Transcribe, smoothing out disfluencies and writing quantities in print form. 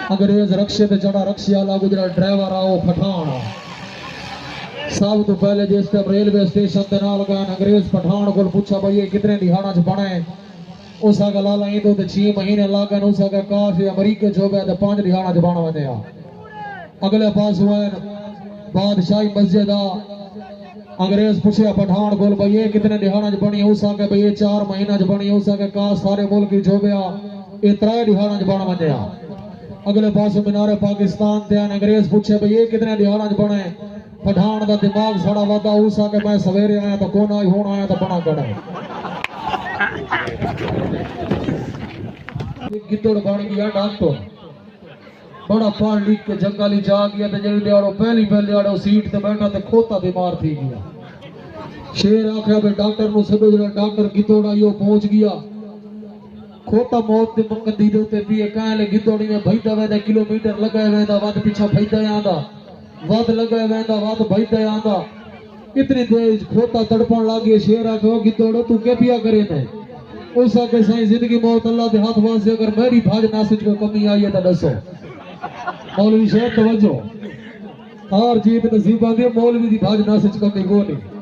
अंग्रेज रक्शे पे चढ़ा, रक्शे वाला गुजरा, ड्राइवर आओ पठान। सब तो पहले जिस टाइम रेलवे स्टेशन के नाल गए अंग्रेज पठान को पूछा भाई ये कितने दिहाड़ा च बने। उस आगे लाला ही तो 6 महीने लागन। उस आगे काश अमरीका जो गए तो 5 दिहाड़ा च बन वने। अगले पास हुए बादशाही मस्जिद आ। अंग्रेज पूछे पठान को भाई ये कितने दिहाड़ा च बनी। उस आगे भाई ये 4 महीना च बनी। उस आगे काश सारे मुल्क जो गया ये 3 दिहाड़ा च बन वने। अगले पास मीनारे पाकिस्तान थे। अंग्रेज पूछे भाई ये कितने दिहाड़ा च बने। पठान का दिमाग साड़ा वादा। उस आके मैं सवेरे आया तो कौन आई होना आया तो बना करे। गिद्दड़ बन गया डॉक्टर, बड़ा पढ़ लिख के जंगली जा गया। तो जल्दी आड़ो पहली आड़ो सीट ते बैठा तो खोता बीमार थी गया। शेर आख्या भाई डॉक्टर नु सब डॉक्टर गिद्दड़ आयो पहुंच गया। खोता मौत के मंगदी दे ते भी कहले गिद्दड़ी में भईदा वे किलोमीटर लगाए वे दा वद पीछे भईदा आंदा, वद लगाए वे दा वद भईदा आंदा। इतनी तेज खोता तड़पण लागे। शेर आखे गिद्दड़ तू के पिया करे ने। उस आके साईं जिंदगी मौत अल्लाह दे हाथ वास। अगर मेरी भाज नासिज को कमी आई है तो दसो। मौलवी साहब तवज्जो, हार जीत नसीब आंदी, मौलवी दी भाज नासिज कमी को नहीं।